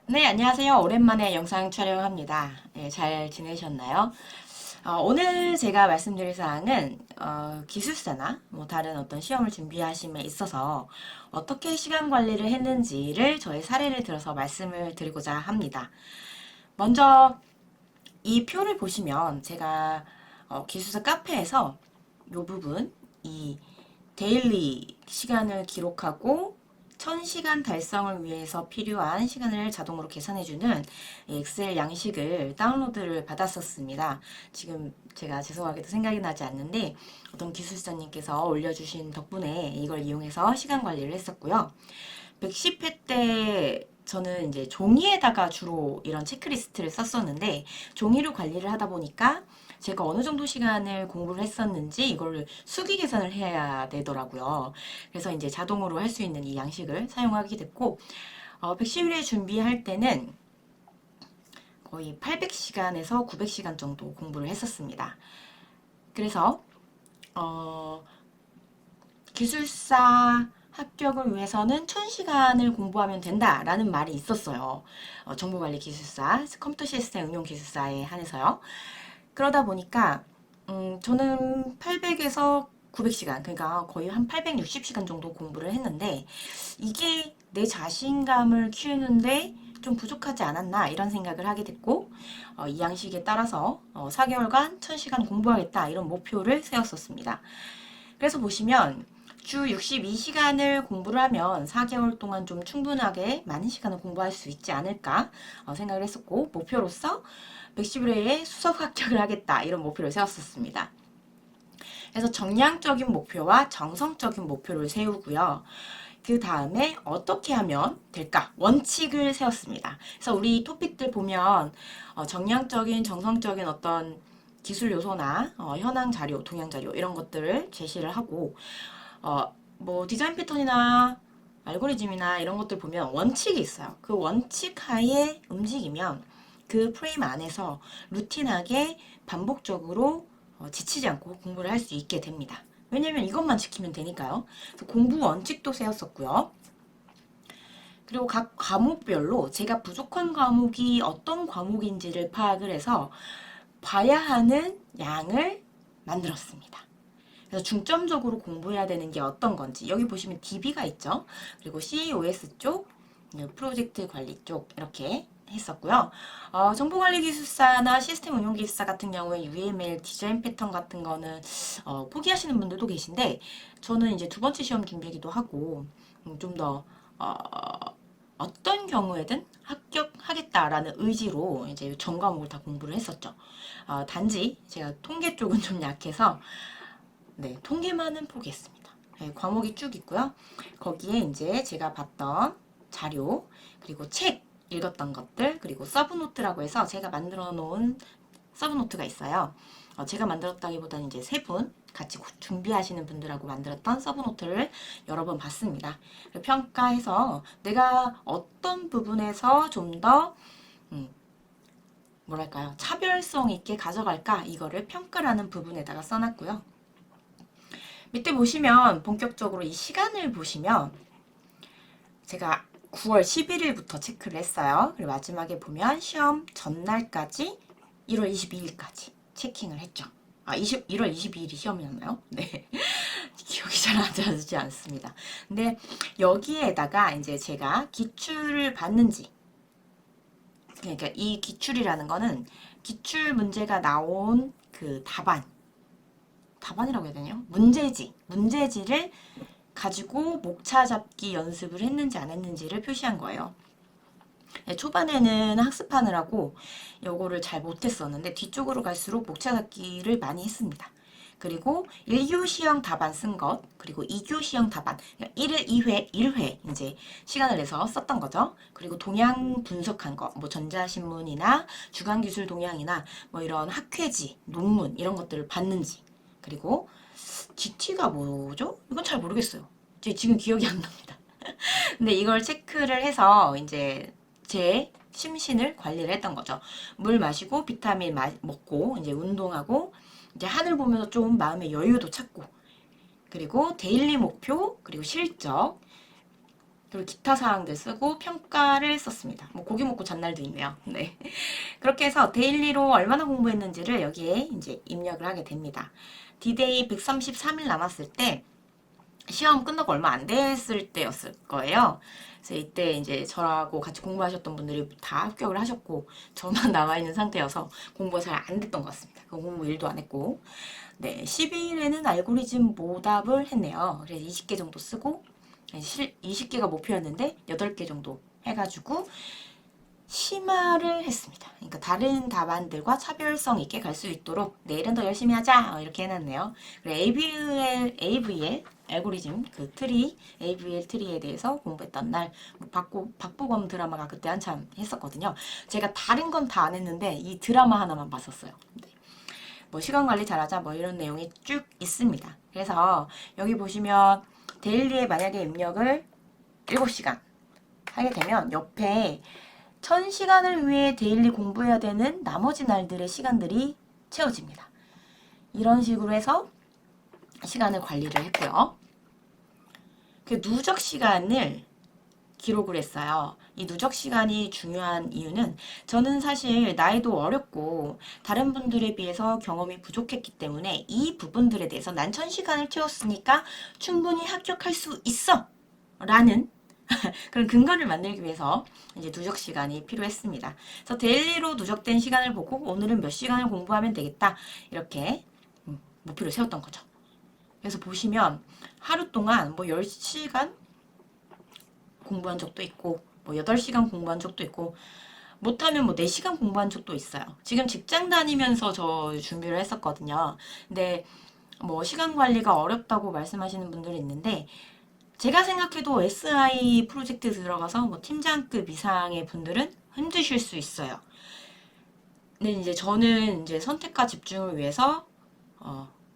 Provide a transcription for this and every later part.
네, 안녕하세요. 오랜만에 영상 촬영합니다. 네, 잘 지내셨나요? 오늘 제가 말씀드릴 사항은 기술사나 뭐 다른 어떤 시험을 준비하심에 있어서 어떻게 시간 관리를 했는지를 저의 사례를 들어서 말씀을 드리고자 합니다. 먼저 이 표를 보시면 제가 기술사 카페에서 이 부분, 이 데일리 시간을 기록하고 1000시간 달성을 위해서 필요한 시간을 자동으로 계산해주는 엑셀 양식을 다운로드를 받았었습니다. 지금 제가 죄송하게도 생각이 나지 않는데 어떤 기술사님께서 올려주신 덕분에 이걸 이용해서 시간 관리를 했었고요. 110회 때 저는 이제 종이에다가 주로 이런 체크리스트를 썼었는데 종이로 관리를 하다 보니까 제가 어느 정도 시간을 공부를 했었는지 이걸 수기 계산을 해야 되더라고요. 그래서 이제 자동으로 할 수 있는 이 양식을 사용하게 됐고 110회 준비할 때는 거의 800시간에서 900시간 정도 공부를 했었습니다. 그래서 어, 기술사 합격을 위해서는 1000시간을 공부하면 된다라는 말이 있었어요. 정보관리기술사, 컴퓨터 시스템 응용기술사에 한해서요. 그러다 보니까 저는 800에서 900시간, 그러니까 거의 한 860시간 정도 공부를 했는데 이게 내 자신감을 키우는데 좀 부족하지 않았나 이런 생각을 하게 됐고 이 양식에 따라서 4개월간 1000시간 공부하겠다 이런 목표를 세웠었습니다. 그래서 보시면 주 62시간을 공부를 하면 4개월 동안 좀 충분하게 많은 시간을 공부할 수 있지 않을까 생각을 했었고 목표로서 110회에 수석 합격을 하겠다 이런 목표를 세웠었습니다. 그래서 정량적인 목표와 정성적인 목표를 세우고요. 그 다음에 어떻게 하면 될까? 원칙을 세웠습니다. 그래서 우리 토픽들 보면 정량적인, 정성적인 어떤 기술 요소나 현황 자료, 동향 자료 이런 것들을 제시를 하고 뭐 디자인 패턴이나 알고리즘이나 이런 것들 보면 원칙이 있어요. 그 원칙 하에 움직이면 그 프레임 안에서 루틴하게 반복적으로 지치지 않고 공부를 할 수 있게 됩니다. 왜냐면 이것만 지키면 되니까요. 공부 원칙도 세웠었고요. 그리고 각 과목별로 제가 부족한 과목이 어떤 과목인지를 파악을 해서 봐야 하는 양을 만들었습니다. 그래서 중점적으로 공부해야 되는 게 어떤 건지 여기 보시면 DB가 있죠. 그리고 COS 쪽, 프로젝트 관리 쪽 이렇게 했었고요. 정보관리기술사나 시스템 운용기술사 같은 경우에 UML 디자인 패턴 같은 거는 포기하시는 분들도 계신데 저는 이제 두 번째 시험 준비이기도 하고 좀 더 어떤 경우에든 합격하겠다라는 의지로 이제 전 과목을 다 공부를 했었죠. 단지 제가 통계 쪽은 좀 약해서 네, 통계만은 포기했습니다. 네, 과목이 쭉 있고요. 거기에 이제 제가 봤던 자료, 그리고 책 읽었던 것들, 그리고 서브노트라고 해서 제가 만들어 놓은 서브노트가 있어요. 제가 만들었다기보다는 이제 세 분 같이 준비하시는 분들하고 만들었던 서브노트를 여러 번 봤습니다. 평가해서 내가 어떤 부분에서 좀 더 뭐랄까요 차별성 있게 가져갈까 이거를 평가라는 부분에다가 써놨고요. 밑에 보시면 본격적으로 이 시간을 보시면 제가 9월 11일부터 체크를 했어요. 그리고 마지막에 보면 시험 전날까지 1월 22일까지 체킹을 했죠. 1월 22일이 시험이었나요? 네. 기억이 잘 나지 않습니다. 근데 여기에다가 이제 제가 기출을 봤는지, 그러니까 이 기출이라는 거는 기출 문제가 나온 그 답안이라고 해야 되나요? 문제지를 가지고 목차 잡기 연습을 했는지 안 했는지를 표시한 거예요. 네, 초반에는 학습하느라고 요거를 잘 못했었는데 뒤쪽으로 갈수록 목차 잡기를 많이 했습니다. 그리고 1교시형 답안 쓴 것, 그리고 2교시형 답안, 1일 2회, 1회 이제 시간을 내서 썼던 거죠. 그리고 동향 분석한 거, 뭐 전자신문이나 주간기술 동향이나 뭐 이런 학회지, 논문 이런 것들을 봤는지, 그리고 GT가 뭐죠? 이건 잘 모르겠어요. 지금 기억이 안 납니다. 근데 이걸 체크를 해서 이제 제 심신을 관리를 했던 거죠. 물 마시고 비타민 먹고 이제 운동하고 이제 하늘 보면서 좀 마음의 여유도 찾고 그리고 데일리 목표 그리고 실적 그리고 기타 사항들 쓰고 평가를 썼습니다. 뭐 고기 먹고 잔날도 있네요. 네. 그렇게 해서 데일리로 얼마나 공부했는지를 여기에 이제 입력을 하게 됩니다. 디데이 133일 남았을 때 시험 끝나고 얼마 안 됐을 때였을 거예요. 그래서 이때 이제 저하고 같이 공부하셨던 분들이 다 합격을 하셨고 저만 남아있는 상태여서 공부가 잘 안 됐던 것 같습니다. 그 공부 일도 안 했고 네, 12일에는 알고리즘 모답을 했네요. 그래서 20개 정도 쓰고 20개가 목표였는데 8개 정도 해가지고 심화를 했습니다. 그러니까 다른 답안들과 차별성 있게 갈 수 있도록 내일은 더 열심히 하자 이렇게 해놨네요. 그리고 AVL 알고리즘 그 트리 AVL 트리에 대해서 공부했던 날 박보검 드라마가 그때 한참 했었거든요. 제가 다른 건 다 안 했는데 이 드라마 하나만 봤었어요. 네. 뭐 시간 관리 잘하자 뭐 이런 내용이 쭉 있습니다. 그래서 여기 보시면 데일리에 만약에 입력을 7시간 하게 되면 옆에 1000시간을 위해 데일리 공부해야 되는 나머지 날들의 시간들이 채워집니다. 이런 식으로 해서 시간을 관리를 했고요. 그 누적 시간을 기록을 했어요. 이 누적 시간이 중요한 이유는 저는 사실 나이도 어렸고 다른 분들에 비해서 경험이 부족했기 때문에 이 부분들에 대해서 난 1000시간을 채웠으니까 충분히 합격할 수 있어! 라는 그런 근거를 만들기 위해서 이제 누적 시간이 필요했습니다. 그래서 데일리로 누적된 시간을 보고 오늘은 몇 시간을 공부하면 되겠다. 이렇게 목표를 세웠던 거죠. 그래서 보시면 하루 동안 뭐 10시간 공부한 적도 있고 뭐 8시간 공부한 적도 있고 못하면 뭐 4시간 공부한 적도 있어요. 지금 직장 다니면서 저 준비를 했었거든요. 근데 뭐 시간 관리가 어렵다고 말씀하시는 분들이 있는데 제가 생각해도 SI 프로젝트 들어가서 뭐 팀장급 이상의 분들은 힘드실 수 있어요. 근데 이제 저는 이제 선택과 집중을 위해서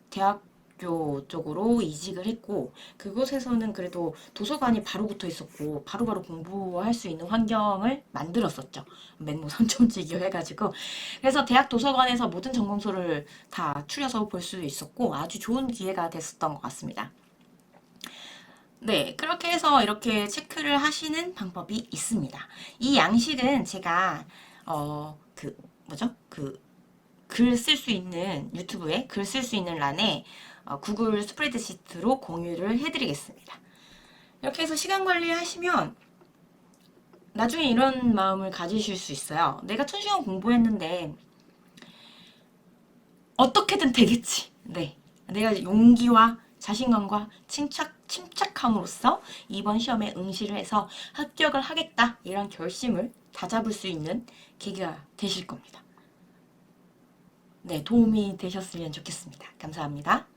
대학교 쪽으로 이직을 했고 그곳에서는 그래도 도서관이 바로 붙어 있었고 바로바로 공부할 수 있는 환경을 만들었었죠. 맹모 3점지기 해가지고 그래서 대학 도서관에서 모든 전공서를 다 추려서 볼 수 있었고 아주 좋은 기회가 됐었던 것 같습니다. 네, 그렇게 해서 이렇게 체크를 하시는 방법이 있습니다. 이 양식은 제가 글 쓸 수 있는 유튜브에 글 쓸 수 있는 란에 구글 스프레드시트로 공유를 해드리겠습니다. 이렇게 해서 시간 관리하시면 나중에 이런 마음을 가지실 수 있어요. 내가 1000시간 공부했는데 어떻게든 되겠지. 네, 내가 용기와 자신감과 침착함으로써 이번 시험에 응시를 해서 합격을 하겠다 이런 결심을 다잡을 수 있는 계기가 되실 겁니다. 네, 도움이 되셨으면 좋겠습니다. 감사합니다.